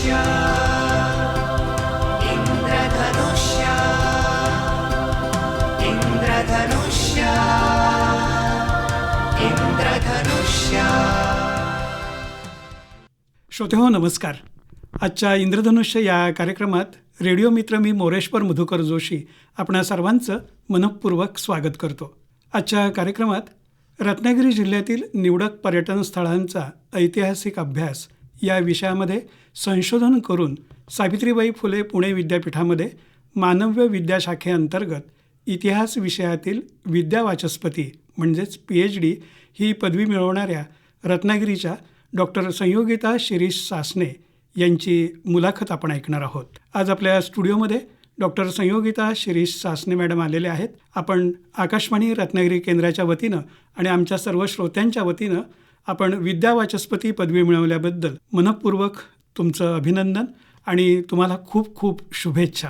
इंद्रधनुष्य इंद्रधनुष्य इंद्रधनुष्य इंद्रधनुष्य. श्रोतेहो नमस्कार. आजच्या इंद्रधनुष्य या कार्यक्रमात रेडिओ मित्र मी मोरेश्वर मधुकर जोशी आपणा सर्वांचं मनःपूर्वक स्वागत करतो. आजच्या कार्यक्रमात रत्नागिरी जिल्ह्यातील निवडक पर्यटन स्थळांचा ऐतिहासिक अभ्यास या विषयामध्ये संशोधन करून सावित्रीबाई फुले पुणे विद्यापीठामध्ये मानव्य विद्याशाखेअंतर्गत इतिहास विषयातील विद्यावाचस्पती म्हणजेच PhD ही पदवी मिळवणाऱ्या रत्नागिरीच्या डॉक्टर संयोगिता शिरीष सासणे यांची मुलाखत आपण ऐकणार आहोत. आज आपल्या स्टुडिओमध्ये डॉक्टर संयोगिता शिरीष सासणे मॅडम आलेले आहेत. आपण आकाशवाणी रत्नागिरी केंद्राच्या वतीनं आणि आमच्या सर्व श्रोत्यांच्या वतीनं आपण विद्यावाचस्पती पदवी मिळवल्याबद्दल मनःपूर्वक तुमचं अभिनंदन आणि तुम्हाला खूप खूप शुभेच्छा.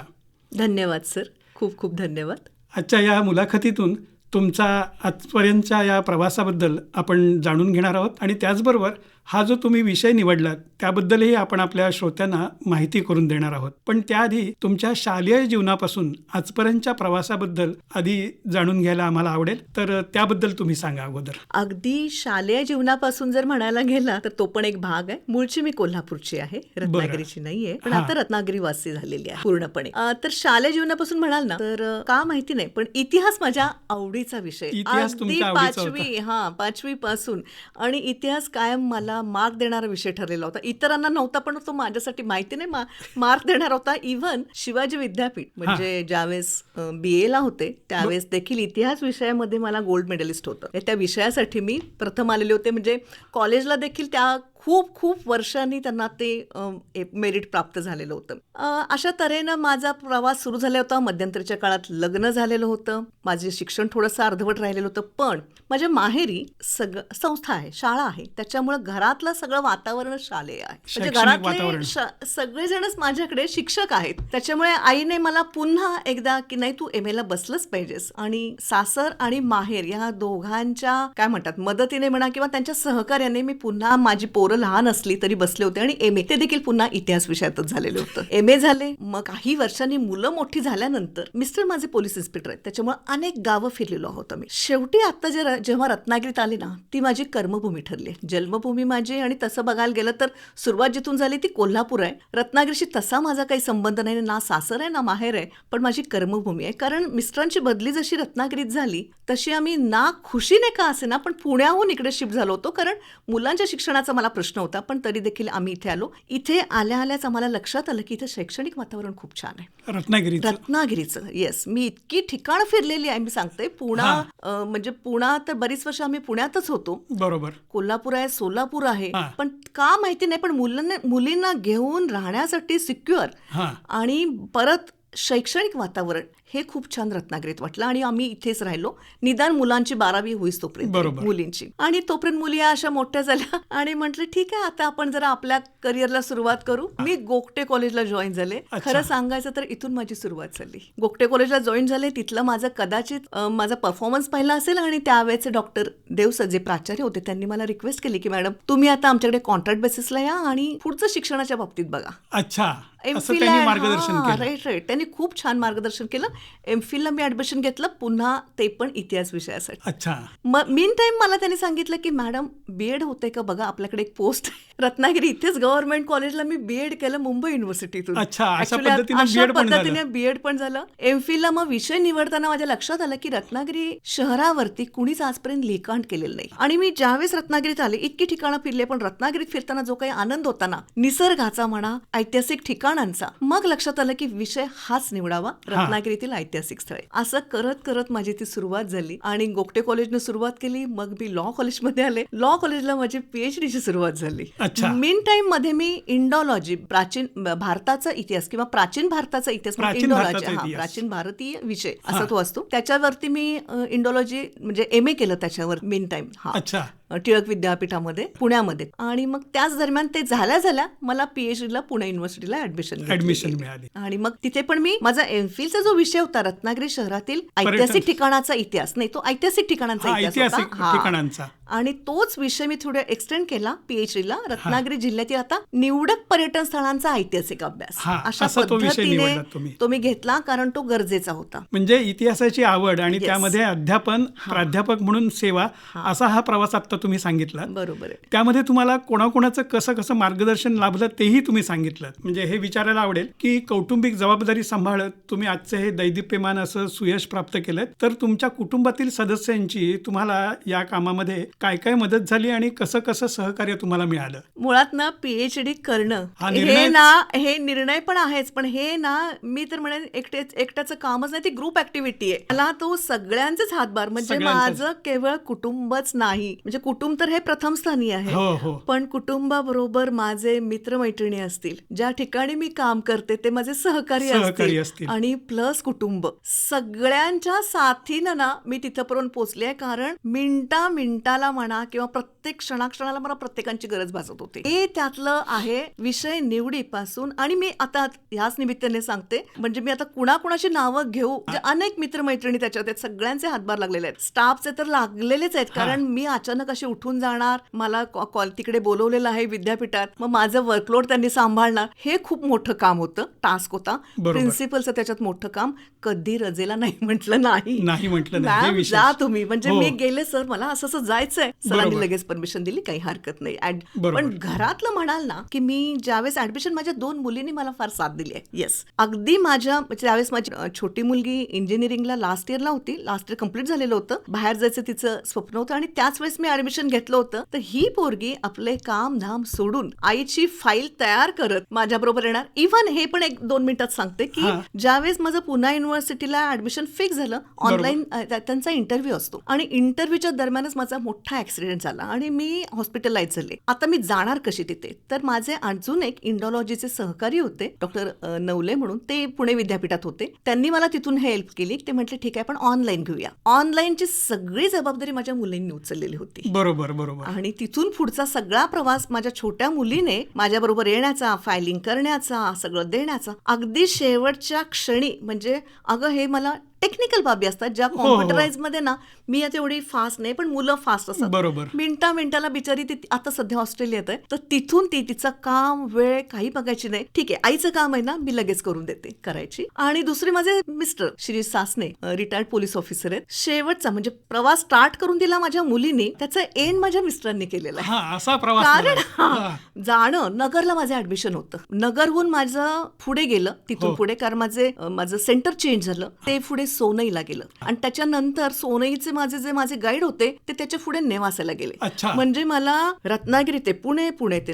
धन्यवाद सर, खूप खूप धन्यवाद. आजच्या या मुलाखतीतून तुमचा आजपर्यंतच्या या प्रवासाबद्दल आपण जाणून घेणार आहोत आणि त्याचबरोबर हा जो तुम्ही विषय निवडलात त्याबद्दलही आपण आपल्या श्रोत्यांना माहिती करून देणार आहोत. पण त्याआधी तुमच्या शालेय जीवनापासून आजपर्यंतच्या प्रवासाबद्दल आधी जाणून घ्यायला आम्हाला आवडेल, तर त्याबद्दल तुम्ही सांगा अगोदर. अगदी शालेय जीवनापासून जर म्हणायला गेला तर तो पण एक भाग आहे. मूळची मी कोल्हापूरची आहे, रत्नागिरीची नाहीये, पण आता रत्नागिरी वासी झालेली आहे पूर्णपणे. तर शालेय जीवनापासून म्हणाल ना तर का माहिती नाही, पण इतिहास माझ्या आवडीचा विषय. अगदी पाचवी पासून आणि इतिहास कायम मला मार्क देणारा विषय ठरलेला होता. इतरांना नव्हता पण तो माझ्यासाठी माहिती नाही मार्क देणार होता. इव्हन शिवाजी विद्यापीठ म्हणजे ज्यावेळेस BA ला होते त्यावेळेस देखील इतिहास विषयामध्ये मला गोल्ड मेडलिस्ट होतं. त्या विषयासाठी मी प्रथम आलेले होते. म्हणजे कॉलेजला देखील त्या खूप खूप वर्षांनी त्यांना ते मेरिट प्राप्त झालेलं होतं. अशा तऱ्हेनं माझा प्रवास सुरू झाला होता. मध्यंतरीच्या काळात लग्न झालेलं होतं. माझे शिक्षण थोडंसं अर्धवट राहिलेलं होतं. पण माझ्या माहेरी संस्था आहे, शाळा आहे, त्याच्यामुळे घरातलं सगळं वातावरण शालेय आहे. म्हणजे घरातले सगळेजणच माझ्याकडे शिक्षक आहेत. त्याच्यामुळे आईने मला पुन्हा एकदा की नाही तू MA ला बसलंच पाहिजेस. आणि सासर आणि माहेर या दोघांच्या काय म्हणतात मदतीने म्हणा किंवा त्यांच्या सहकार्याने मी पुन्हा माझी पोरं लहान असली तरी बसले होते आणि MA ते देखील पुन्हा इतिहास विषयातच झालेले होतं. MA झाले. मग काही वर्षांनी मुलं मोठी झाल्यानंतर मिस्टर माझे पोलीस इन्स्पेक्टर आहेत, त्याच्यामुळे अनेक गावं फिरलेलो आहोत आम्ही. शेवटी आता जेव्हा रत्नागिरीत आली ना ती माझी कर्मभूमी ठरली, जन्मभूमी माझी. आणि तसं बघायला गेलं तर सुरुवात जिथून झाली ती कोल्हापूर आहे. रत्नागिरीशी तसा माझा काही संबंध नाही, ना सासर आहे ना माहेर आहे, पण माझी कर्मभूमी आहे. कारण मिस्टरांची बदली जशी रत्नागिरीत झाली तशी आम्ही ना खुशीने का असे ना पण पुण्याहून इकडे शिफ्ट झालो होतो. कारण मुलांच्या शिक्षणाचा मला प्रश्न होता, पण तरी देखील आम्ही इथे आलो. इथे आल्याच आम्हाला लक्षात आलं की इथे शैक्षणिक वातावरण खूप छान आहे रत्नागिरीचं. येस, मी इतकी ठिकाण फिरलेली आहे. मी सांगते म्हणजे पुणा तर बरीच वर्ष आम्ही पुण्यातच होतो. बरोबर. कोल्हापूर आहे, सोलापूर आहे, पण का माहिती नाही, पण मुलींना घेऊन राहण्यासाठी सिक्युअर आणि परत शैक्षणिक वातावरण हे खूप छान रत्नागिरीत वाटलं. आणि आम्ही इथेच राहिलो निदान मुलांची 12वी होईस तोपर्यंत, मुलींची. आणि तोपर्यंत मुली अशा मोठ्या झाल्या आणि म्हटलं ठीक आहे आता आपण जरा आपल्या करिअरला सुरुवात करू. मी गोगटे कॉलेजला जॉईन झाले. खरं सांगायचं तर इथून माझी सुरुवात झाली. गोगटे कॉलेजला जॉईन झाले. तिथलं माझं कदाचित माझा परफॉर्मन्स पाहिला असेल आणि त्यावेळेचे डॉक्टर देवसर जे प्राचार्य होते त्यांनी मला रिक्वेस्ट केली की मॅडम तुम्ही आता आमच्याकडे कॉन्ट्रॅक्ट बेसिसला या आणि पुढचं शिक्षणाच्या बाबतीत बघा. अच्छा, राईट. त्यांनी खूप छान मार्गदर्शन केलं. MPhil ला मी ऍडमिशन घेतलं, पुन्हा ते पण इतिहास विषयासाठी. अच्छा. मीन टाइम मला त्यांनी सांगितलं की मॅडम BEd होते का बघा, आपल्याकडे एक पोस्ट रत्नागिरी इथेच गव्हर्नमेंट कॉलेजला मी BEd केलं मुंबई युनिव्हर्सिटीतून. अशा पद्धतीने BEd पण झालं. MPhil ला मग विषय निवडताना माझ्या लक्षात आलं की रत्नागिरी शहरावरती कुणीच आजपर्यंत लिखाण केलेलं नाही. आणि मी ज्यावेळेस रत्नागिरीत आले इतकी ठिकाणं फिरले, पण रत्नागिरीत फिरताना जो काही आनंद होता ना निसर्गाचा म्हणा ऐतिहासिक ठिकाणांचा, मग लक्षात आलं की विषय हाच निवडावा, रत्नागिरीतील ऐतिहासिक स्थळे. असं करत करत माझी ती सुरुवात झाली आणि गोगटे कॉलेजने सुरुवात केली. मग मी लॉ कॉलेजमध्ये आले. लॉ कॉलेजला माझी PhD ची सुरुवात झाली. मीन टाइम मध्ये मी इंडोलॉजी, प्राचीन भारताचा इतिहास किंवा प्राचीन भारताचा इतिहास, इंडोलॉजी प्राचीन भारतीय विषय असा तो असतो, त्याच्यावरती मी इंडोलॉजी म्हणजे MA केलं त्याच्यावर मीन टाइम. टिळक विद्यापीठामध्ये पुण्यामध्ये. आणि मग त्याच दरम्यान ते झाल्या मला पीएचडीला पुणे युनिव्हर्सिटीला ऍडमिशन मिळाली. आणि मग तिथे पण मी माझा एमफिलचा जो विषय होता रत्नागिरी शहरातील ऐतिहासिक ठिकाणाचा इतिहास, नाही तो ऐतिहासिक ठिकाणाचा इतिहास होता. आणि तोच विषय मी थोडा एक्सटेंड केला पीएचडीला, रत्नागिरी जिल्ह्यातील आता निवडक पर्यटन स्थळांचा ऐतिहासिक अभ्यास. अशा पद्धतीने तो मी घेतला, कारण तो गरजेचा होता. म्हणजे इतिहासाची आवड आणि त्यामध्ये अध्यापन, प्राध्यापक म्हणून सेवा, असा हा प्रवास आता तुम्ही सांगितला. बरोबर आहे. त्यामध्ये तुम्हाला कोणाकोणाचं कसं मार्गदर्शन लाभलं तेही तुम्ही सांगितलं. म्हणजे हे विचारायला आवडेल की कौटुंबिक जबाबदारी सांभाळत तुम्ही आजचं हे दैदिप्यमान असं सुयश प्राप्त केलं, तर तुमच्या कुटुंबातील सदस्यांची तुम्हाला या कामामध्ये काय काय मदत झाली आणि कसं सहकार्य तुम्हाला मिळालं? मुळात ना पीएचडी करणं हे निर्णय पण आहेच, पण हे ना मी तर म्हणेन एकट्याचं कामच नाही, ती ग्रुप ऍक्टिव्हिटी आहे. मला तो सगळ्यांचेच हातभार, म्हणजे माझं केवळ कुटुंबच नाही, म्हणजे कुटुंब तर हे प्रथम स्थानी आहे, पण कुटुंबाबरोबर माझे मित्रमैत्रिणी असतील, ज्या ठिकाणी मी काम करते ते माझे सहकारी असतील, आणि प्लस कुटुंब, सगळ्यांच्या साथीनं ना मी तिथपर्यंत पोहोचले आहे. कारण मिनिटाला म्हणा किंवा प्रत्येक क्षणाला मला प्रत्येकांची गरज भासत होती. हे त्यातलं आहे विषय निवडीपासून. आणि मी आता ह्याच निमित्ताने सांगते, म्हणजे मी आता कुणाकुणाची नावं घेऊ, म्हणजे अनेक मित्रमैत्रिणी त्याच्यात सगळ्यांचे हातभार लागलेले आहेत, स्टाफचे तर लागलेलेच आहेत. कारण मी अचानक अशी उठून जाणार, मला कॉल तिकडे बोलवलेलं आहे विद्यापीठात, मग माझं वर्कलोड त्यांनी सांभाळणार, हे खूप मोठं काम होतं, टास्क होता. प्रिन्सिपलचं त्याच्यात मोठं काम. कधी रजेला नाही म्हटलं नाही, जा तुम्ही, म्हणजे मी गेले सर मला असं जायचंय, सरांनी लगेच परमिशन दिली, काही हरकत नाही. पण घरातलं म्हणाल ना की मी ज्यावेळेस ऍडमिशन, माझ्या 2 मुलींनी मला फार साथ दिली आहे. येस, अगदी माझ्या त्यावेळेस माझी छोटी मुलगी इंजिनिअरिंगला लास्ट इयरला होती, लास्ट इयर कम्प्लीट झालेलं होतं, बाहेर जायचं तिचं स्वप्न होतं, आणि त्याच वेळेस मी ऍडमिशन घेतलं होतं. तर ही पोरगी आपले काम धाम सोडून आईची फाईल तयार करत माझ्या बरोबर येणार. इव्हन हे पण 1-2 मिनिटात सांगते की ज्यावेळेस माझं पुणे युनिव्हर्सिटीला ऍडमिशन फिक्स झालं, ऑनलाईन त्यांचा इंटरव्ह्यू असतो, आणि इंटरव्ह्यूच्या दरम्यानच माझा मोठा ऍक्सिडेंट झाला आणि मी हॉस्पिटलाइज झाले. आता मी जाणार कशी तिथे? तर माझे अजून एक इंडॉलॉजीचे सहकारी होते, डॉक्टर नवले म्हणून, ते पुणे विद्यापीठात होते. त्यांनी मला तिथून हेल्प केली. ते म्हटले ठीक आहे आपण ऑनलाईन घेऊया. ऑनलाईनची सगळी जबाबदारी माझ्या मुलींनी उचललेली होती. बरोबर. आणि तिथून पुढचा सगळा प्रवास माझ्या छोट्या मुलीने माझ्या बरोबर येण्याचा, फायलिंग करण्याचा, सगळं देण्याचा, अगदी शेवटच्या क्षणी, म्हणजे अगं हे मला टेक्निकल बाबी असतात ज्या कॉम्प्युटराइज मध्ये ना मी आता एवढी फास्ट नाही, पण मुलं फास्ट असतात. बरोबर. मिनिटाला बिचारी ती आता सध्या ऑस्ट्रेलियात आहे, तर तिथून तिचं काम वेळ काही बघायची नाही. ठीक आहे, आईचं काम आहे ना, मी लगेच करून देते, करायची. आणि दुसरे माझे mister Shri Sasane, retired police officer आहेत. शेवटचा म्हणजे प्रवास स्टार्ट करून दिला माझ्या मुलींनी, त्याचा एंड माझ्या मिस्टरांनी केलेला आहे. कारण जाणं, नगरला माझं ऍडमिशन होतं, नगरहून माझं पुढे गेलं, तिथून पुढे, कारण माझं सेंटर चेंज झालं, ते पुढे सोनईला गेलं, आणि त्याच्यानंतर सोनईचे माझे गाईड होते ते त्याच्या पुढे नेवासाला गेले. म्हणजे मला रत्नागिरी ते पुणे, पुणे ते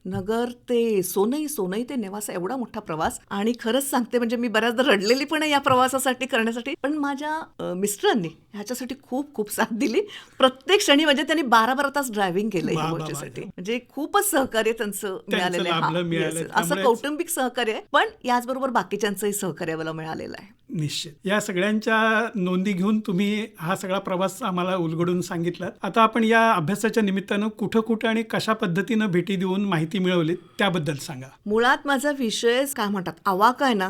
नगर ते सोनई ते नेवासा, एवढा मोठा प्रवास. आणि खरंच सांगते, म्हणजे मी बऱ्याचदा रडलेली पण आहे या प्रवासासाठी करण्यासाठी, पण माझ्या मिस्टरांनी ह्याच्यासाठी खूप साथ दिली. प्रत्येक क्षणी म्हणजे त्यांनी 12 तास ड्रायव्हिंग केलं या गोष्टीसाठी. म्हणजे खूपच सहकार्य त्यांचं मिळालेलं आहे. असं कौटुंबिक सहकार्य आहे, पण याचबरोबर बाकीच्यांचंही सहकार्य मला मिळालेलं आहे. निश्चित. या सगळ्यांच्या नोंदी घेऊन तुम्ही हा सगळा प्रवास आम्हाला उलगडून सांगितला. आता आपण या अभ्यासाच्या निमित्तानं कुठं आणि कशा पद्धतीनं भेटी देऊन माहिती मिळवली त्याबद्दल सांगा. मुळात माझा विषय काय म्हणतात, अवाका आहे ना,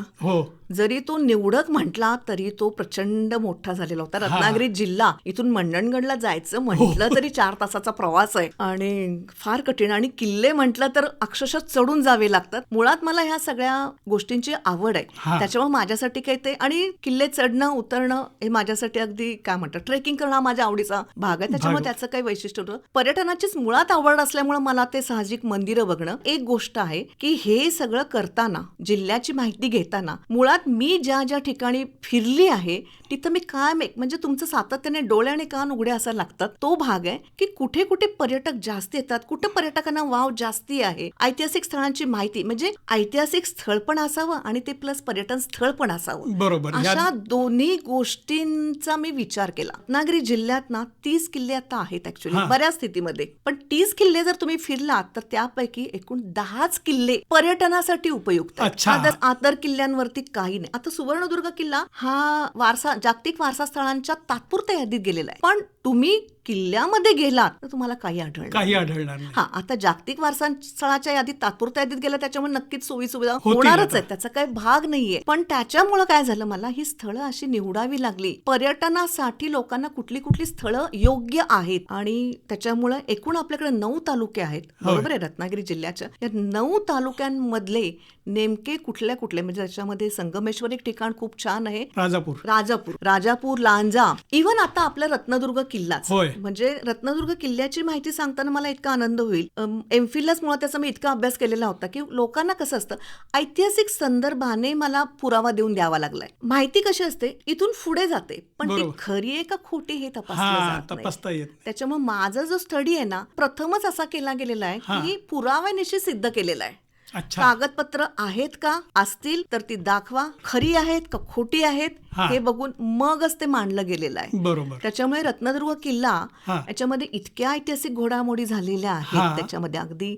जरी तो निवडक म्हटला तरी तो प्रचंड मोठा झालेला होता. रत्नागिरी जिल्हा, इथून मंडणगडला जायचं म्हटलं तरी 4 तासाचा प्रवास आहे, आणि फार कठीण. आणि किल्ले म्हटलं तर अक्षरशः चढून जावे लागतात. मुळात मला ह्या सगळ्या गोष्टींची आवड आहे, त्याच्यामुळे माझ्यासाठी काही ते, आणि किल्ले चढणं उतरणं हे माझ्यासाठी अगदी काय म्हणतात, ट्रेकिंग करणं हा माझ्या आवडीचा भाग आहे. त्याच्यामुळे त्याचं काही वैशिष्ट्य होतं. पर्यटनाचीच मुळात आवड असल्यामुळे मला ते साहजिक मंदिरं बघणं एक गोष्ट आहे, की हे सगळं करताना, जिल्ह्याची माहिती घेताना, मुळात मी ज्या ठिकाणी फिरली आहे तिथं मी काय म्हणजे तुमचं सातत्याने डोळे आणि कान उघडे असायला लागतात. तो भाग आहे की कुठे पर्यटक जास्ती येतात, कुठे पर्यटकांना वाव जास्ती आहे. ऐतिहासिक स्थळांची माहिती, म्हणजे ऐतिहासिक स्थळ पण असावं आणि ते प्लस पर्यटन स्थळ पण असावं. बरोबर. अशा दोन्ही गोष्टींचा मी विचार केला. रत्नागिरी जिल्ह्यात ना 30 किल्ले आता आहेत ऍक्च्युली बऱ्याच स्थितीमध्ये, पण 30 किल्ले जर तुम्ही फिरलात तर त्यापैकी एकूण 10च किल्ले पर्यटनासाठी उपयुक्त आहेत. आदर किल्ल्यांवरती काही नाही. आता सुवर्णदुर्ग किल्ला हा जागतिक वारसा स्थळांच्या तात्पुरत्या यादीत गेलेला आहे, पण तुम्ही किल्ल्यामध्ये गेलात तर तुम्हाला काही आढळणार काही आढळणार नाही. हा, आता जागतिक वारसा स्थळाच्या यादीत तात्पुरत्या यादीत गेलं त्याच्यामुळे नक्कीच सोयी सुविधा होतील होणारच आता. आहे, त्याचा काही भाग नाहीये. पण त्याच्यामुळे काय झालं, मला ही स्थळं अशी निवडावी लागली. पर्यटनासाठी लोकांना कुठली कुठली स्थळं योग्य आहेत, आणि त्याच्यामुळे एकूण आपल्याकडे 9 तालुके आहेत, बरोबर आहे, रत्नागिरी जिल्ह्याच्या. या 9 तालुक्यांमधले नेमके कुठल्या कुठले, म्हणजे त्याच्यामध्ये संगमेश्वर एक ठिकाण खूप छान आहे, राजापूर, लांजा, इव्हन आता आपला रत्नदुर्ग किल्लाच. होय. म्हणजे रत्नदुर्ग किल्ल्याची माहिती सांगताना मला इतका आनंद होईल. एमफिललाच मुळात त्याचा मी इतका अभ्यास केलेला होता की लोकांना कसं असतं, ऐतिहासिक संदर्भाने मला पुरावा देऊन द्यावा लागलाय. माहिती कशी असते, इथून पुढे जाते, पण ती बरोबर. खरी आहे का खोटी हे तपासलं जात तपासता नाही. येत नाही. त्याच्यामुळे माझा जो स्टडी आहे ना, प्रथमच असा केला गेलेला आहे की पुराव्यानिशी सिद्ध केलेला आहे. अच्छा. कागदपत्र आहेत का, असतील तर ती दाखवा, खरी आहेत का खोटी आहेत हे बघून मगच ते मांडलं गेलेलं आहे. बरोबर. त्याच्यामुळे रत्नदुर्ग किल्ला याच्यामध्ये इतक्या ऐतिहासिक घोडामोडी झालेल्या आहेत. त्याच्यामध्ये अगदी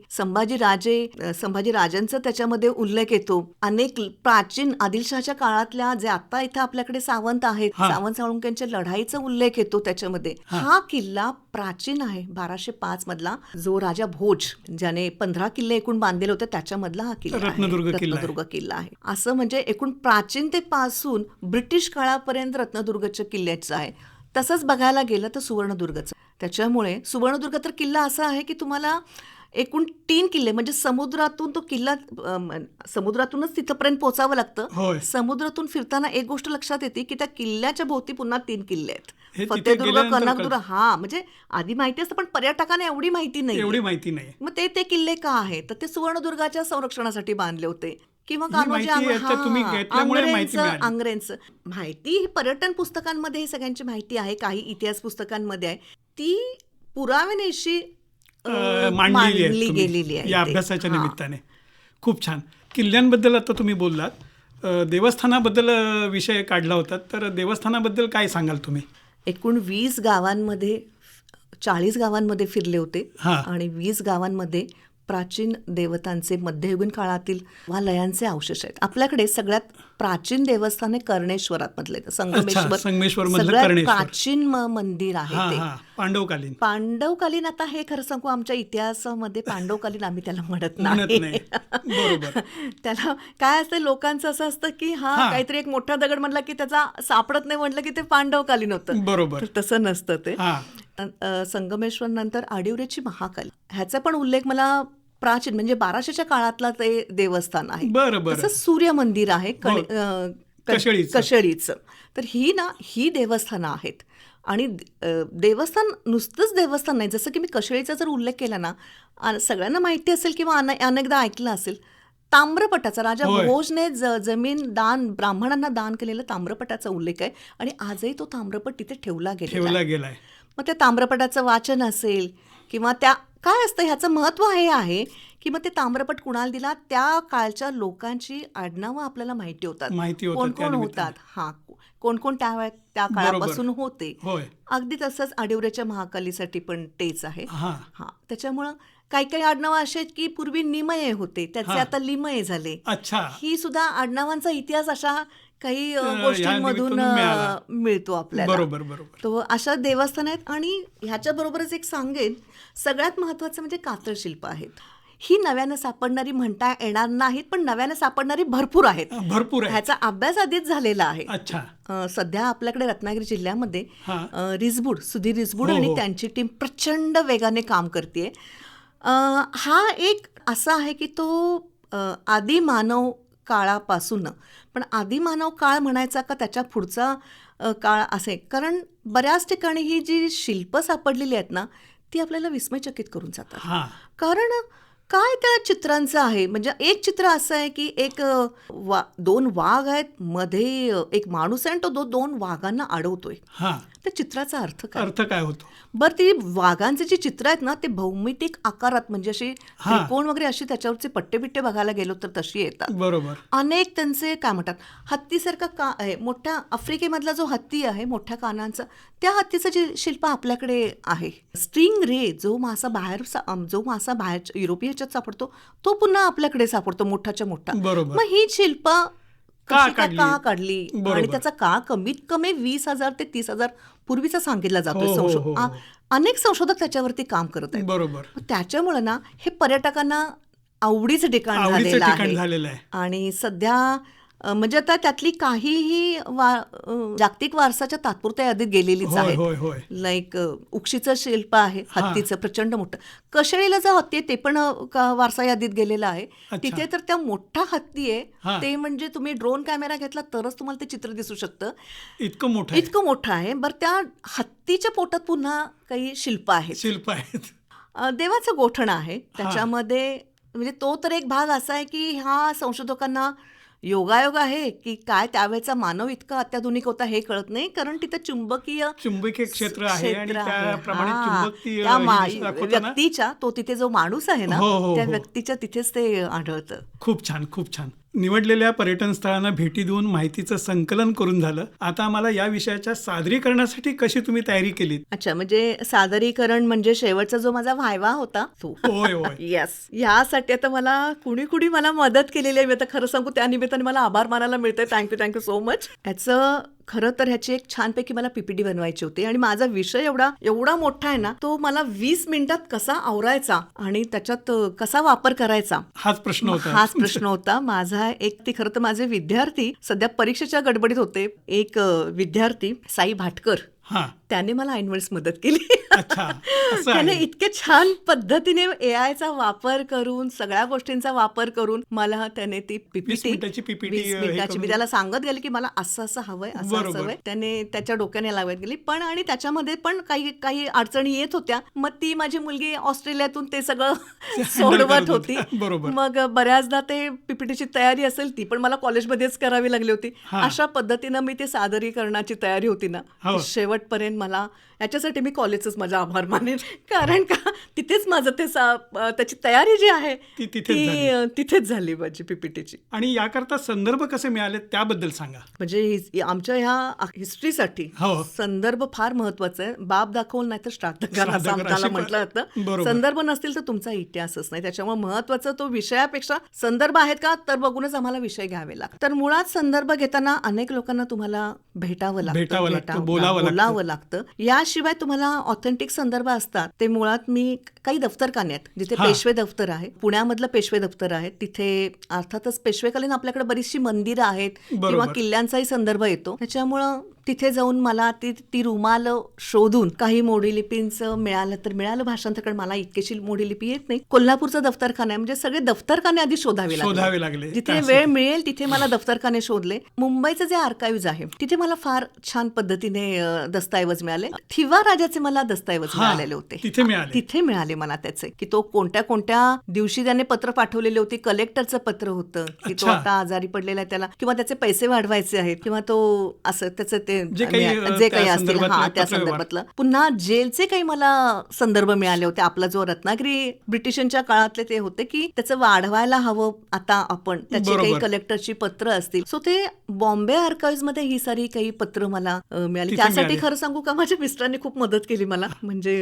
संभाजीराजांचा त्याच्यामध्ये उल्लेख येतो. अनेक प्राचीन आदिलशहाच्या काळातल्या जे आता इथे आपल्याकडे सावंत आहेत, सावंत साळुंक्यांच्या लढाईचा उल्लेख येतो त्याच्यामध्ये. हा किल्ला प्राचीन आहे, 1205 मधला, जो राजा भोज ज्याने 15 किल्ले एकूण बांधलेले होते त्याच्यामधला हा किल्ला रत्नदुर्ग किल्ला आहे. असं म्हणजे एकूण प्राचीनतेपासून ब्रिटिश काळापर्यंत रत्नदुर्गच्या किल्ल्याचं आहे. तसंच बघायला गेलं तर सुवर्णदुर्गचं. त्याच्यामुळे सुवर्णदुर्ग तर किल्ला असा आहे की तुम्हाला एकूण 3 किल्ले, म्हणजे समुद्रातून तो किल्ला, समुद्रातूनच तिथपर्यंत पोहोचावं लागतं. समुद्रातून फिरताना एक गोष्ट लक्षात येते की त्या किल्ल्याच्या भोवती पुन्हा 3 किल्ले आहेत, फतेदुर्ग, कनकदुर्ग. म्हणजे आधी माहिती असतं पण पर्यटकांना एवढी माहिती नाही. मग ते किल्ले का आहेत, तर ते सुवर्णदुर्गाच्या संरक्षणासाठी बांधले होते. किंवा आंग्रेंचं माहिती पर्यटन पुस्तकांमध्ये ही सगळ्यांची माहिती आहे, काही इतिहास पुस्तकांमध्ये आहे, ती पुराव्यानिशी मांडली गेलेली आहे या अभ्यासाच्या निमित्ताने. खूप छान. किल्ल्यांबद्दल आता तुम्ही बोललात, देवस्थानाबद्दल विषय काढला होता, तर देवस्थानाबद्दल काय सांगाल तुम्ही? एकूण 20 गावांमध्ये 40 गावांमध्ये फिरले होते, आणि 20 गावांमध्ये प्राचीन देवतांचे मध्ययुगीन काळातील लयांचे अवशेष आहेत. आपल्याकडे सगळ्यात प्राचीन देवस्थान कर्णेश्वरात मधले, संगमेश्वर सगळ्यात प्राचीन मंदिर आहे ते पांडवकालीन. आता हे खरं सांगू, आमच्या इतिहासामध्ये पांडवकालीन आम्ही त्याला म्हणत नाही. त्याला काय असतं, लोकांचं असं असतं की काहीतरी एक मोठा दगड म्हणला की त्याचा सापडत नाही, म्हटलं की ते पांडवकालीन होतं. बरोबर. तसं नसतं ते. संगमेश्वर नंतर आडिवरेची महाकाली, ह्याचा पण उल्लेख मला प्राचीन म्हणजे 1200च्या काळातला ते देवस्थान आहे. तसंच सूर्य मंदिर आहे कशेळीचं. तर ही देवस्थानं आहेत. आणि देवस्थान नुसतंच देवस्थान नाही, जसं की मी कशेळीचा जर उल्लेख केला ना, सगळ्यांना माहिती असेल किंवा अनेकदा ऐकलं असेल, ताम्रपटाचा, राजा भोजने जमीन दान, ब्राह्मणांना दान केलेलं ताम्रपटाचा उल्लेख आहे, आणि आजही तो ताम्रपट तिथे ठेवला गेलाय. मग त्या ताम्रपटाचं वाचन असेल किंवा त्या काय असतं, ह्याचं महत्त्व हे आहे की मग ते ताम्रपट कुणाला दिला, त्या काळच्या लोकांची आडनावं आपल्याला माहिती होतात, कोण कोण होतात, कोण कोण त्या काळापासून होते. अगदी तसंच आडिवरेच्या महाकालीसाठी पण तेच आहे. त्याच्यामुळं काही आडनावं असे आहेत की पूर्वी निमये होते, त्याचे आता लिमये झाले. ही सुद्धा आडनावांचा इतिहास अशा काही गोष्टींमधून मिळतो आपल्याला. बरोबर. तो अशा देवस्थान आहेत. आणि ह्याच्या बरोबरच एक सांगेन, सगळ्यात महत्वाचं म्हणजे कातळशिल्प आहेत. ही नव्यानं सापडणारी म्हणता येणार नाहीत, पण नव्यानं सापडणारी भरपूर आहेत. ह्याचा अभ्यास आधीच झालेला आहे. सध्या आपल्याकडे रत्नागिरी जिल्ह्यामध्ये सुधीर रिसबूड आणि त्यांची टीम प्रचंड वेगाने काम करते. हा एक असा आहे की तो आदिमानव काळापासून, पण आदिमानव काळ म्हणायचा का त्याच्या पुढचा काळ असे, कारण बऱ्याच ठिकाणी ही जी शिल्प सापडलेली आहेत ना, ती आपल्याला विस्मयचकित करून जातात. कारण काय त्या चित्रांचं आहे, म्हणजे एक चित्र असं आहे की एक 2 वाघ आहेत, मध्ये एक माणूस आहे आणि तो 2 वाघांना अडवतोय. त्या चित्राचा अर्थ काय होतो? बरं, ती वाघांचे जी चित्र आहेत ना, ते भौमितिक आकारात, म्हणजे अशी त्रिकोण वगैरे अशी त्याच्यावरचे पट्टे बिट्टे बघायला गेलो तर तशी येतात. बरोबर. अनेक त्यांचे काय म्हणतात, हत्तीसारखा आहे, मोठ्या आफ्रिकेमधला जो हत्ती आहे मोठ्या कानांचा, त्या हत्तीचं जे शिल्प आपल्याकडे आहे. स्ट्रिंग रे, जो मासा बाहेर युरोपीय ह्याच्यात सापडतो, तो पुन्हा आपल्याकडे सापडतो मोठाच्या मोठा. मग ही शिल्प का काढली, आणि त्याचा काळ कमीत कमी 20,000 ते 30,000 पूर्वीचा सांगितला जातो. अनेक संशोधक त्याच्यावरती काम करत आहेत. बरोबर. त्याच्यामुळे ना हे पर्यटकांना आवडीचं ठिकाण आवडीचं ठिकाण झालेलं झालेलं आहे. आणि सध्या म्हणजे आता त्यातली काहीही जागतिक वारसाच्या तात्पुरत्या यादीत गेलेलीच होय आहेत. होय होय. लाईक उक्षीचं शिल्प आहे हत्तीचं प्रचंड मोठं. कशेळीला जो हत्ती आहे ते पण वारसा यादीत गेलेलं आहे. अच्छा. तिथे तर त्या मोठा हत्ती हा. आहे ते म्हणजे तुम्ही ड्रोन कॅमेरा घेतला तरच तुम्हाला ते चित्र दिसू शकतं. इतकं मोठं आहे. इतकं मोठं आहे. बरं त्या हत्तीच्या पोटात पुन्हा काही शिल्प आहेत. शिल्प आहेत. देवाचं गोठण आहे त्याच्यामध्ये. म्हणजे तो तर एक भाग असा आहे की ह्या संशोधकांना योगायोग आहे की काय त्यावेळेचा मानव इतका अत्याधुनिक होता हे कळत नाही. कारण तिथं चुंबकीय क्षेत्र आहे आणि त्याप्रमाणे हा. चुंबकीय त्या हे दिसू दाखवतं ना. व्यक्तीच्या तो तिथे जो माणूस आहे ना हो, हो, त्या हो. व्यक्तीच्या तिथेच ते आढळतं. खूप छान खूप छान. निवडलेल्या पर्यटन स्थळांना भेटी देऊन माहितीचं संकलन करून झालं. आता आम्हाला या विषयाच्या सादरीकरणासाठी कशी तुम्ही तयारी केलीत? अच्छा, म्हणजे सादरीकरण म्हणजे शेवटचा जो माझा व्हायवा होता तो. होय होय. येस, यासाठी आता मला कुणी मला मदत केलेली आहे. मी आता खरं सांगू त्या निमित्ताने मला आभार मानायला मिळतंय. Thank you so much. याचं खरं तर ह्याची एक छानपैकी मला पीपीटी बनवायची होती आणि माझा विषय एवढा मोठा आहे ना, तो मला 20 मिनिटात कसा आवरायचा आणि त्याच्यात कसा वापर करायचा हाच प्रश्न होता माझा. ती खरं तर माझे विद्यार्थी सध्या परीक्षेच्या गडबडीत होते. एक विद्यार्थी साई भाटकर, हा. त्याने मला ऐनवेळेस मदत केली. अच्छा, असं त्याने आहे. इतके छान पद्धतीने एआयचा वापर करून सगळ्या गोष्टींचा वापर करून मला त्याने ती 20 मिनिटाची PPT 20 मिनिटाची मी त्याला सांगत गेले की मला असं हवंय असं बरोबर. हवंय. त्याने त्याच्या डोक्याने लावत गेली. पण आणि त्याच्यामध्ये पण काही अडचणी येत होत्या. मग ती माझी मुलगी ऑस्ट्रेलियातून ते सगळं सोडवत करत होती. होती. बरोबर. मग बऱ्याचदा ते पीपीटीची तयारी असेल ती पण मला कॉलेजमध्येच करावी लागली होती. हा. अशा पद्धतीनं मी ते सादरीकरणाची तयारी होती ना हो. ती शेवटपर्यंत मला याच्यासाठी मी कॉलेजच माझा आभार मानेन. कारण का तिथेच माझं त्याची तयारी जी आहे ती तिथेच झाली माझी पीपीटीची. आणि याकरता संदर्भ कसे मिळाले त्याबद्दल सांगा. म्हणजे आमच्या ह्या हिस्ट्रीसाठी हो. संदर्भ फार महत्वाचा आहे. बाप दाखवून नाही तर श्राद्ध करा असं श्राद्ध करा, आमच्याला अशी म्हटलं जातं. बरोबर. संदर्भ नसतील तर तुमचा इतिहासच नाही. त्याच्यामुळे महत्वाचं तो विषयापेक्षा संदर्भ आहेत का तर बघूनच आम्हाला विषय घ्यावे लागतात. तर मुळात संदर्भ घेताना अनेक लोकांना तुम्हाला भेटावं लागतं, बोलावं लागतं. याशिवाय तुम्हाला ऑथेंटिक संदर्भ असतात ते मुळात मी काही दफ्तरखाने आहेत जिथे पेशवे दफ्तर आहे. पुण्यामधलं पेशवे दफ्तर आहे. तिथे अर्थातच पेशवेकालीन आपल्याकडे बरीचशी मंदिरं आहेत किंवा किल्ल्यांचाही संदर्भ येतो. त्याच्यामुळं तिथे जाऊन मला ती रुमाल शोधून काही मोडी लिपींचं मिळालं तर मिळालं भाषांतर. कारण मला इतकीशी मोडी लिपी येत नाही. कोल्हापूरचं दफ्तरखाना आहे. म्हणजे सगळे दफ्तरखाने आधी शोधावे लागले. जिथे वेळ मिळेल तिथे मला दफ्तरखाने शोधले. मुंबईचं जे आर्काइव्ज आहे तिथे मला फार छान पद्धतीने दस्तऐवज मिळाले. थिवा राजाचे मला दस्तऐवज मिळालेले होते. तिथे मिळाले मला त्याचे की तो कोणत्या दिवशी त्याने पत्र पाठवलेले होते. कलेक्टरचं पत्र होतं की तो आता आजारी पडलेला आहे त्याला किंवा त्याचे पैसे वाढवायचे आहेत किंवा तो असं त्याचं ते जे काही असतील त्या संदर्भातलं. पुन्हा जेलचे काही मला संदर्भ मिळाले होते. आपला जो रत्नागिरी ब्रिटिशांच्या काळातले ते होते की त्याचं वाढवायला हवं आता आपण त्याची काही कलेक्टरची पत्र असतील. सो ते बॉम्बे आर्काइव्ज मध्ये ही सारी काही पत्र मला मिळाली. त्यासाठी खरं सांगू का माझ्या मिस्टरांनी खूप मदत केली मला. म्हणजे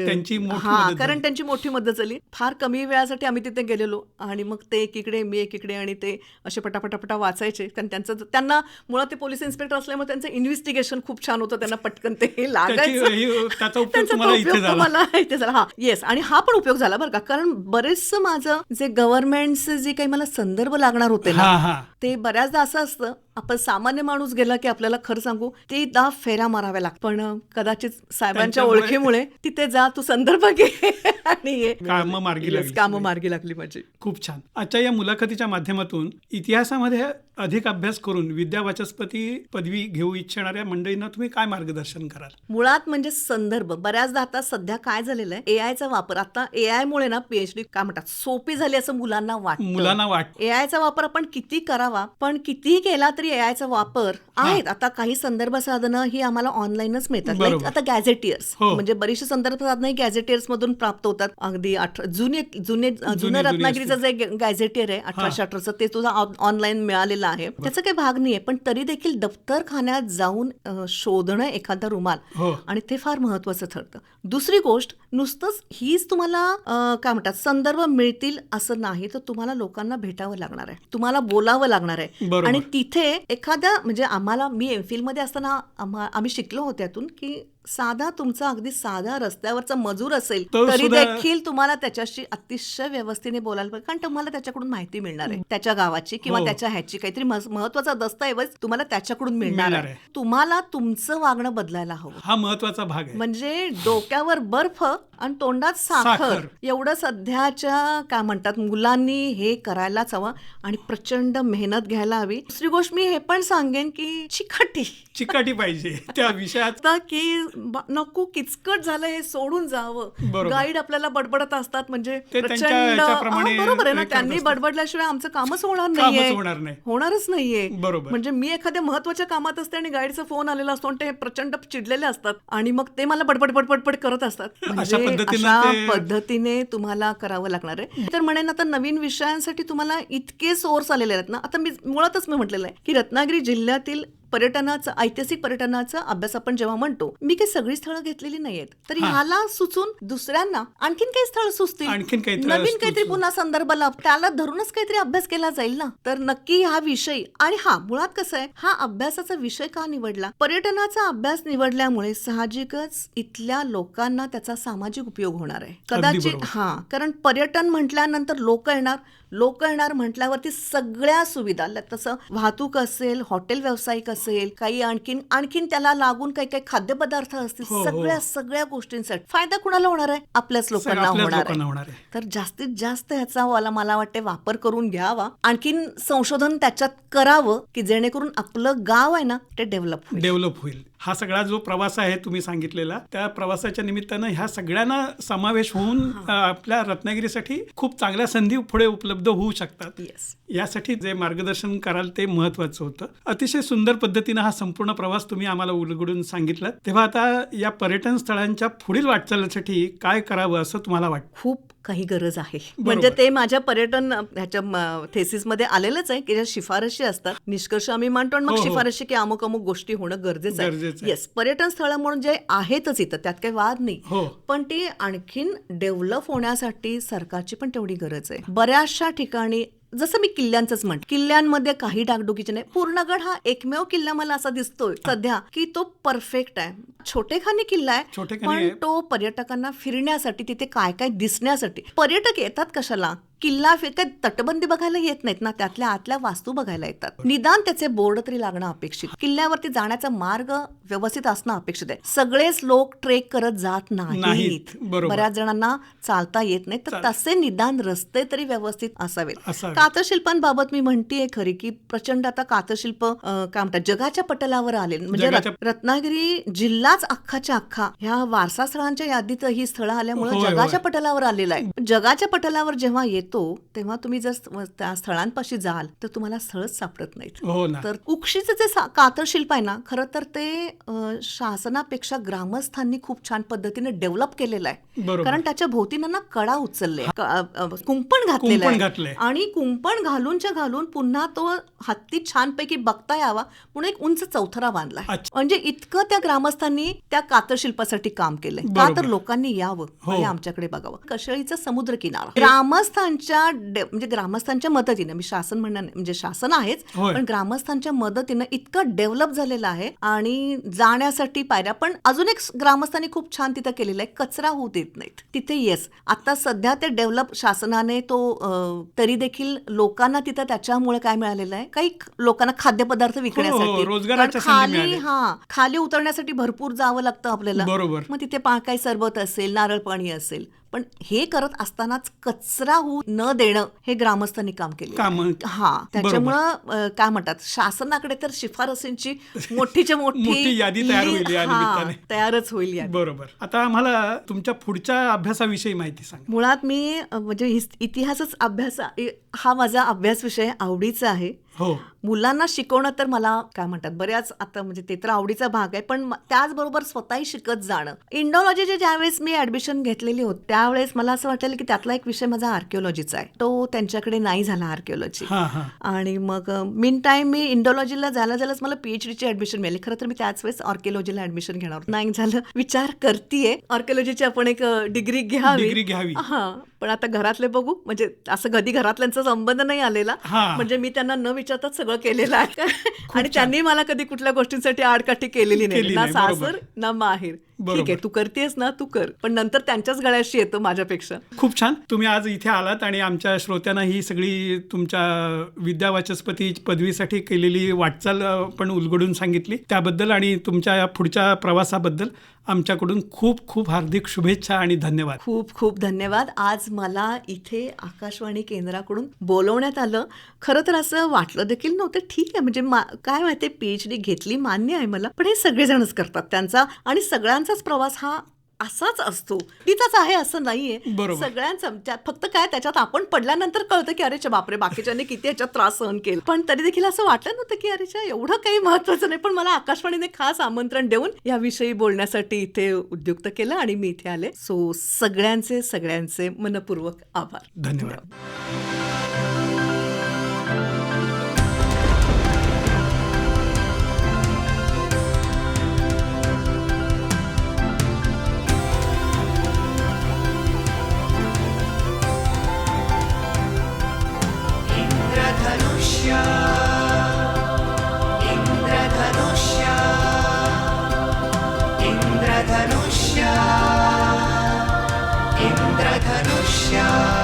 कारण त्यांची मोठी मदत झाली. फार कमी वेळासाठी आम्ही तिथे गेलेलो आणि मग ते एकीकडे मी एकीकडे आणि ते असे पटापटा वाचायचे. कारण त्यांना मुळात ते पोलीस इन्स्पेक्टर असल्यामुळे त्यांचं इन्व्हेस्टिगेशन खूप छान होतं. त्यांना पटकन ते लागायचं. त्यांचा उपयोग मला इथे झाला. येस, आणि हा पण उपयोग झाला बरं का. कारण बरेचसं माझं जे गव्हर्नमेंटचे जे काही मला संदर्भ लागणार होते ना ते बऱ्याचदा असं असतं आपण सामान्य माणूस गेला की आपल्याला खरं सांगू ते 10 फेऱ्या माराव्या लागतात. पण कदाचित साहेबांच्या ओळखीमुळे तिथे जा तू संदर्भ घे आणि कामं मार्गी लागली माझी. खूप छान. आजच्या या मुलाखतीच्या माध्यमातून इतिहासामध्ये अधिक अभ्यास करून विद्यावाचस्पती पदवी घेऊ इच्छिणाऱ्या मंडळींना तुम्ही काय मार्गदर्शन कराल? मुळात म्हणजे संदर्भ. बऱ्याचदा आता सध्या काय झालेलं आहे एआयचा वापर. आता एआय मुळे ना पीएचडी काय म्हणतात सोपी झाली असं मुलांना वाटतं. एआयचा वापर आपण किती करावा पण कितीही केला तरी एआयचा वापर आहेत. आता काही संदर्भ साधनं ही आम्हाला ऑनलाईनच मिळतात. लाईक आता गॅझेटियर्स म्हणजे बरीचशी संदर्भ साधनं गॅझेटियर्स मधून प्राप्त होतात. अगदी जुने रत्नागिरीचं जे गॅझेटियर आहे 1818चं ते तुझा ऑनलाईन मिळालेलं आहे. त्याचा काही भाग नाहीये. पण तरी देखील दफ्तरखान्यात जाऊन शोधणं एखादा रुमाल आणि ते फार महत्वाचं ठरतं. दुसरी गोष्ट नुसतंच हीच तुम्हाला काय म्हणतात संदर्भ मिळतील असं नाही तर तुम्हाला लोकांना भेटावं लागणार आहे. तुम्हाला बोलावं लागणार आहे. आणि तिथे एखाद्या म्हणजे मी एमफिल मध्ये असताना आम्ही शिकलो होतो त्यातून की साधा तुमचा अगदी साधा रस्त्यावरचा मजूर असेल तो तरी सुद्धा- देखील तुम्हाला त्याच्याशी अतिशय व्यवस्थेने बोलायला पाहिजे, कारण तुम्हाला त्याच्याकडून माहिती मिळणार आहे त्याच्या गावाची किंवा हो. त्याच्या ह्याची काहीतरी महत्वाचा दस्तऐवज तुम्हाला त्याच्याकडून मिळणार मिळणार आहे. आहे. तुम्हाला तुमचं वागणं बदलायला हवं. हा महत्वाचा भाग आहे. म्हणजे डोक्यावर बर्फ आणि तोंडात साखर साखर. एवढं सध्याच्या काय म्हणतात मुलांनी हे करायलाच हवं आणि प्रचंड मेहनत घ्यायला हवी. दुसरी गोष्ट मी हे पण सांगेन की चिकाटी पाहिजे त्या विषयात. आता की नको किचकट झालं हे सोडून जावं. बरोबर. गाईड आपल्याला बडबडत असतात म्हणजे ते त्यांच्या ह्याच्याप्रमाणे बरोबर आहे ना, हे करत त्यांनी असतात. बडबडल्याशिवाय आमचं कामच होणार कामच नाहीये. होणार नाही. होणारच नाहीये. बरोबर. म्हणजे मी एखाद्या महत्वाच्या कामात असते आणि गाईडचा फोन आलेला असतो आणि ते प्रचंड चिडलेले असतात आणि मग ते मला बडबड करत असतात. म्हणजे पद्धतीनं अशा ते- पद्धतीने तुम्हाला करावं लागणार आहे. तर म्हणेन आता नवीन विषयांसाठी तुम्हाला इतके सोर्स आलेले आहेत ना. आता मी मुळातच म्हटलेलं आहे की रत्नागिरी जिल्ह्यातील पर्यटनाचं, ऐतिहासिक पर्यटनाचा अभ्यास आपण जेव्हा म्हणतो, मी काही सगळी स्थळं घेतलेली नाहीयेत, तर ह्याला सुचून दुसऱ्यांना आणखीन काही स्थळं सुचतील, आणखीन काहीतरी नवीन काहीतरी सुचून. पुन्हा संदर्भाला त्याला धरूनच काहीतरी अभ्यास केला जाईल ना. तर नक्की हा विषय आणि मुळात कसं आहे, हा अभ्यासाचा विषय का निवडला? पर्यटनाचा अभ्यास निवडल्यामुळे साहजिकच इथल्या लोकांना त्याचा सामाजिक उपयोग होणार आहे कदाचित. बरोबर. कारण पर्यटन म्हटल्यानंतर लोक येणार म्हटल्यावरती सगळ्या सुविधा, तसं वाहतूक असेल, हॉटेल व्यावसायिक असेल, काही आणखीन त्याला लागून काही खाद्यपदार्थ असतील, हो. सगळ्या गोष्टींसाठी फायदा कुणाला होणार आहे? आपल्याच लोकांना आपल्याच होणार लोकांना आहे. होणार आहे. तर जास्तीत जास्त ह्याचा मला वाटते वापर करून घ्यावा, आणखीन संशोधन त्याच्यात करावं की जेणेकरून आपलं गाव आहे ना ते डेव्हलप होईल. हा सगळा जो प्रवास आहे तुम्ही सांगितलेला, त्या प्रवासाच्या निमित्तानं ह्या सगळ्यांना समावेश होऊन आपल्या रत्नागिरीसाठी खूप चांगल्या संधी पुढे उपलब्ध होऊ शकतात. यासाठी जे मार्गदर्शन कराल ते महत्वाचं होतं. अतिशय सुंदर पद्धतीनं हा संपूर्ण प्रवास तुम्ही आम्हाला उलगडून सांगितलं. तेव्हा आता या पर्यटन स्थळांच्या पुढील वाटचालीसाठी काय करावं असं तुम्हाला वाटतं? खूप काही गरज आहे. म्हणजे ते माझ्या पर्यटन ह्याच्या थेसिसमध्ये आलेलंच आहे की ज्या शिफारशी असतात, निष्कर्ष आम्ही मांडतो आणि मग शिफारशी की अमुक गोष्टी होणं गरजेचं आहे. येस, पर्यटन स्थळ म्हणून जे आहेतच इथं, त्यात काही वाद नाही, पण ती आणखीन डेव्हलप होण्यासाठी सरकारची पण तेवढी गरज आहे. बऱ्याचशा ठिकाणी जसं मी किल्ल्यांचंच किल्ल्यांमध्ये काही डागडुकीचे नाही. पूर्णगड हा एकमेव किल्ला मला असा दिसतोय सध्या की तो परफेक्ट आहे. छोटेखानी किल्ला आहे, पण तो पर्यटकांना फिरण्यासाठी, तिथे काय काय दिसण्यासाठी पर्यटक येतात. कशाला? किल्ला काय तटबंदी बघायला येत नाहीत ना, त्यातल्या आतल्या वास्तू बघायला येतात. निदान त्याचे बोर्ड तरी लागणं अपेक्षित. किल्ल्यावरती जाण्याचा मार्ग व्यवस्थित असणं अपेक्षित आहे. सगळेच लोक ट्रेक करत जात नाहीत. बऱ्याच जणांना चालता येत नाही, तर तसे निदान रस्ते तरी व्यवस्थित असावेत. कातशिल्पांबाबत मी म्हणतेय खरी की प्रचंड आता कातशिल्प काय म्हणतात जगाच्या पटलावर आले. म्हणजे रत्नागिरी जिल्हाच अख्खाच्या अख्खा ह्या वारसा स्थळांच्या यादीत ही स्थळं आल्यामुळे जगाच्या पटलावर आलेलं आहे. जगाच्या पटलावर जेव्हा येतो तेव्हा तुम्ही जर त्या स्थळांपाशी जाल तर तुम्हाला स्थळच सापडत नाहीत. तर उक्षीचं जे कातशिल्प आहे ना, खरं तर ते शासनापेक्षा ग्रामस्थांनी खूप छान पद्धतीने डेव्हलप केलेलं आहे. कारण त्याच्या भोवतीनं ना कडा उचलले, कुंपण घातलेलं आहे आणि कुंपण घालून पुन्हा तो हत्ती छानपैकी बघता यावा म्हणून एक उंच चौथरा बांधलाय. म्हणजे इतकं त्या ग्रामस्थांनी त्या कातशिल्पासाठी काम केलंय. का तर लोकांनी यावं आणि आमच्याकडे बघावं. कशेळीचा समुद्र किनारा ग्रामस्थांच्या मदतीनं, मी शासन म्हणणार नाही, म्हणजे शासन आहेच, पण ग्रामस्थांच्या मदतीनं इतकं डेव्हलप झालेलं आहे आणि जाण्यासाठी पायऱ्या पण अजून एक ग्रामस्थांनी खूप छान तिथं केलेलं आहे, कचरा होऊ देत नाहीत तिथे. येस, आता सध्या ते डेव्हलप शासनाने तो तरी देखील लोकांना तिथं त्याच्यामुळे काय मिळालेलं आहे, काही लोकांना खाद्यपदार्थ विकण्यासाठी खाली उतरण्यासाठी भरपूर जावं लागतं आपल्याला. मग तिथे काही सरबत असेल, नारळ पाणी असेल, पण हे करत असतानाच कचरा होऊ न देणं हे ग्रामस्थांनी काम केलं. त्याच्यामुळं काय म्हणतात, शासनाकडे तर शिफारसींची मोठीच्या मोठी यादी तयारच होईल. बरोबर. आता आम्हाला तुमच्या पुढच्या अभ्यासाविषयी माहिती सांग. मुळात मी म्हणजे इतिहासच अभ्यास हा माझा अभ्यास विषय आवडीचा आहे. मुलांना शिकवणं तर मला काय म्हणतात बऱ्याच आता म्हणजे ते तर आवडीचा भाग आहे, पण त्याचबरोबर स्वतःही शिकत जाणं. इंडॉलॉजीचे ज्यावेळेस मी ऍडमिशन घेतलेली होती त्यावेळेस मला असं वाटलं की त्यातला एक विषय माझा आर्किओलॉजीचा आहे, तो त्यांच्याकडे नाही झाला आर्किओलॉजी. आणि मग मीन टाइम मी इंडॉलॉजीला झाल्याच मला पीएचडीची ऍडमिशन मिळाली. खरं तर मी त्याच वेळेस आर्किओलॉजीला ऍडमिशन घेणार नाही झालं. विचार करतीये आर्किओलॉजीची आपण एक डिग्री घ्यावी. पण आता घरातले बघू, म्हणजे असं कधी घरातल्यांचा संबंध नाही आलेला, म्हणजे मी त्यांना न विचारताच सगळं केलेलं आहे आणि त्यांनी मला कधी कुठल्या गोष्टींसाठी आडकाठी केलेली नाही, ना सासर ना माहेर. ठीक आहे, तू करतेस ना, तू कर, पण नंतर त्यांच्याच गळ्याशी येतं माझ्यापेक्षा. खूप छान. तुम्ही आज इथे आलात आणि आमच्या श्रोत्यांना ही सगळी तुमच्या विद्यावाचस्पती पदवीसाठी केलेली वाटचाल पण उलगडून सांगितली. त्याबद्दल आणि तुमच्या या पुढच्या प्रवासाबद्दल आमच्याकडून खूप खूप हार्दिक शुभेच्छा आणि धन्यवाद. खूप खूप धन्यवाद. आज मला इथे आकाशवाणी केंद्राकडून बोलवण्यात आलं. खरं तर असं वाटलं देखील नव्हतं. ठीक आहे, म्हणजे काय माहिती, PhD घेतली मान्य आहे मला, पण हे सगळेजणच करतात त्यांचा, आणि सगळ्यांचाच प्रवास हा असाच असतो. तिचाच आहे असं नाहीये. बरोबर. सगळ्यांचा फक्त काय, त्याच्यात आपण पडल्यानंतर कळतं की अरे बापरे, बाकीच्यांनी किती याच्यात त्रास सहन केला. पण तरी देखील असं वाटलं नव्हतं की अरे एवढं काही महत्वाचं नाही. पण मला आकाशवाणीने खास आमंत्रण देऊन याविषयी बोलण्यासाठी इथे उद्युक्त केलं आणि मी इथे आले. सो सगळ्यांचे मनपूर्वक आभार. धन्यवाद. इंद्रधनुष्य इंद्रधनुष्य इंद्रधनुष्य इंद्रधनुष्य